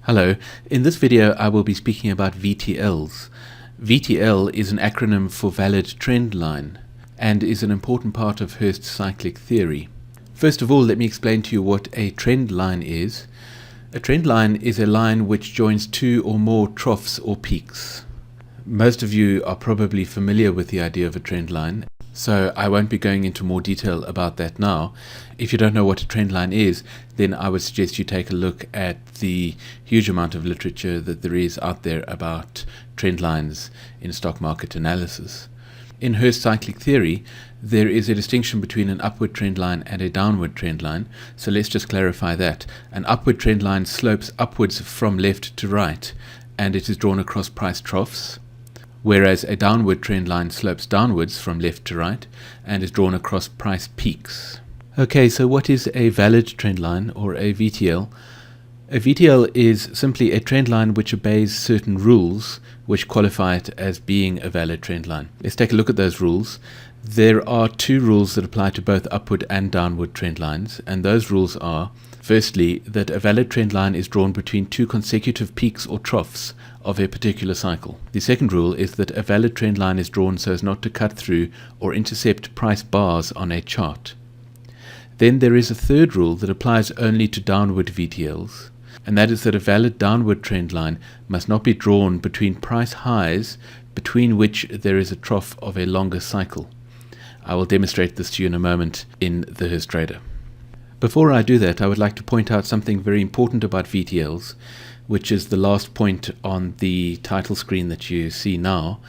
Hello, in this video I will be speaking about VTLs. VTL is an acronym for Valid Trend Line and is an important part of Hurst's cyclic theory. First of all, let me explain to you what a trend line is. A trend line is a line which joins two or more troughs or peaks. Most of you are probably familiar with the idea of a trend line, so I won't be going into more detail about that now. If you don't know what a trend line is, then I would suggest you take a look at the huge amount of literature that there is out there about trend lines in stock market analysis. In Hurst cyclic theory, there is a distinction between an upward trend line and a downward trend line, so let's just clarify that. An upward trend line slopes upwards from left to right, and it is drawn across price troughs, whereas a downward trend line slopes downwards from left to right and is drawn across price peaks. Okay, so what is a valid trend line, or a VTL? A VTL is simply a trend line which obeys certain rules which qualify it as being a valid trend line. Let's take a look at those rules. There are two rules that apply to both upward and downward trend lines, and those rules are, firstly, that a valid trend line is drawn between two consecutive peaks or troughs of a particular cycle. The second rule is that a valid trend line is drawn so as not to cut through or intercept price bars on a chart. Then there is a third rule that applies only to downward VTLs, and that is that a valid downward trend line must not be drawn between price highs between which there is a trough of a longer cycle. I will demonstrate this to you in a moment in the Hurst Trader. Before I do that, I would like to point out something very important about VTLs, which is the last point on the title screen that you see now,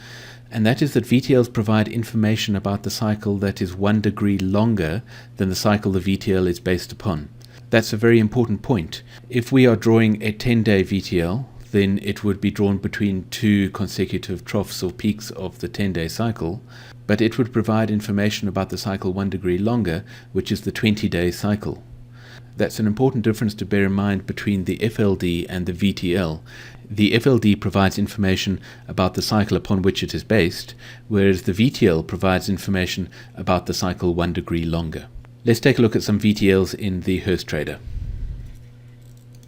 and that is that VTLs provide information about the cycle that is 1 degree longer than the cycle the VTL is based upon. That's a very important point. If we are drawing a 10-day VTL, then it would be drawn between two consecutive troughs or peaks of the 10-day cycle, but it would provide information about the cycle 1 degree longer, which is the 20-day cycle. That's an important difference to bear in mind between the FLD and the VTL. The FLD provides information about the cycle upon which it is based, whereas the VTL provides information about the cycle 1 degree longer. Let's take a look at some VTLs in the Hurst Trader.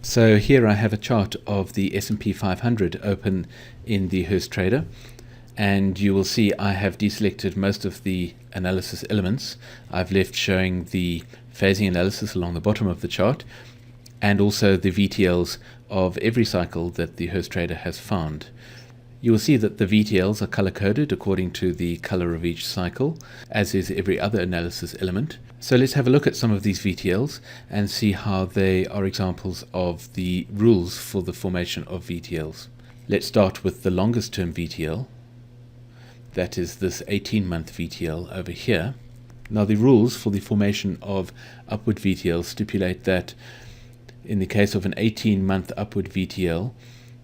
So here I have a chart of the S&P 500 open in the Hurst Trader, and you will see I have deselected most of the analysis elements. I've left showing the phasing analysis along the bottom of the chart, and also the VTLs of every cycle that the Hurst Trader has found. You will see that the VTLs are color-coded according to the color of each cycle, as is every other analysis element. So let's have a look at some of these VTLs and see how they are examples of the rules for the formation of VTLs. Let's start with the longest term VTL. That is this 18-month VTL over here. Now the rules for the formation of upward VTLs stipulate that in the case of an 18-month upward VTL,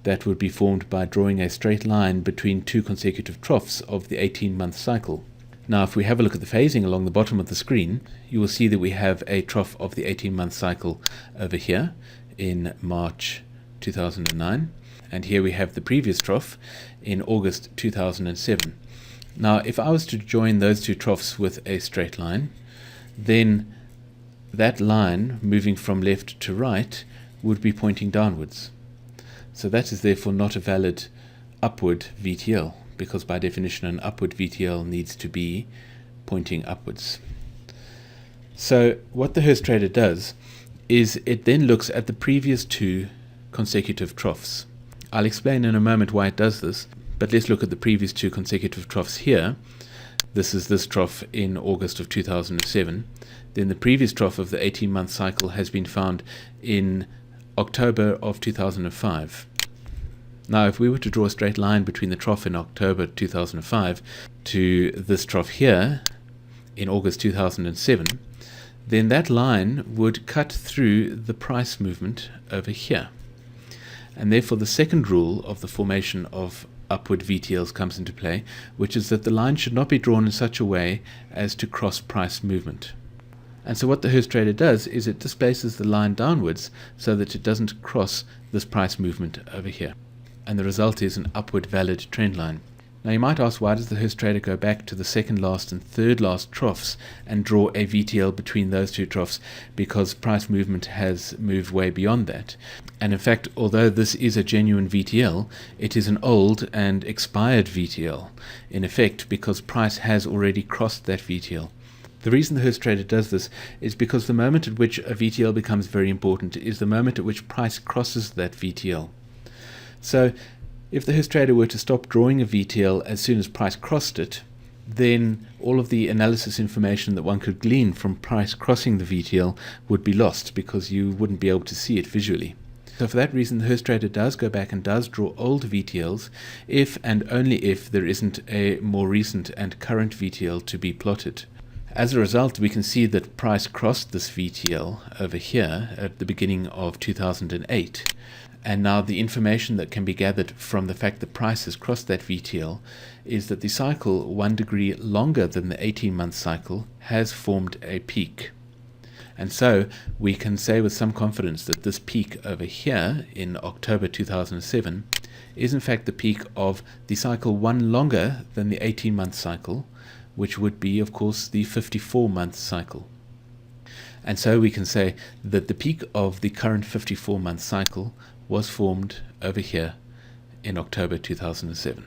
that would be formed by drawing a straight line between two consecutive troughs of the 18-month cycle. Now if we have a look at the phasing along the bottom of the screen, you will see that we have a trough of the 18-month cycle over here in March 2009, and here we have the previous trough in August 2007. Now if I was to join those two troughs with a straight line, then that line moving from left to right would be pointing downwards. So that is therefore not a valid upward VTL, because by definition an upward VTL needs to be pointing upwards. So what the Hurst Trader does is it then looks at the previous two consecutive troughs. I'll explain in a moment why it does this, but let's look at the previous two consecutive troughs here. This is this trough in August of 2007. Then the previous trough of the 18-month cycle has been found in October of 2005. Now if we were to draw a straight line between the trough in October 2005 to this trough here in August 2007, then that line would cut through the price movement over here. And therefore the second rule of the formation of upward VTLs comes into play, which is that the line should not be drawn in such a way as to cross price movement. And so what the Hurst Trader does is it displaces the line downwards so that it doesn't cross this price movement over here. And the result is an upward valid trend line. Now you might ask, why does the Hurst trader go back to the second last and third last troughs and draw a VTL between those two troughs? Because price movement has moved way beyond that. And in fact, although this is a genuine VTL, it is an old and expired VTL, in effect, because price has already crossed that VTL. The reason the Hurst trader does this is because the moment at which a VTL becomes very important is the moment at which price crosses that VTL. So if the Hurst trader were to stop drawing a VTL as soon as price crossed it, then all of the analysis information that one could glean from price crossing the VTL would be lost, because you wouldn't be able to see it visually. So for that reason, the Hurst trader does go back and does draw old VTLs if and only if there isn't a more recent and current VTL to be plotted. As a result, we can see that price crossed this VTL over here at the beginning of 2008. And now the information that can be gathered from the fact that price has crossed that VTL is that the cycle 1 degree longer than the 18-month cycle has formed a peak. And so we can say with some confidence that this peak over here in October 2007 is in fact the peak of the cycle 1 longer than the 18-month cycle, which would be, of course, the 54-month cycle. And so we can say that the peak of the current 54-month cycle was formed over here in October 2007.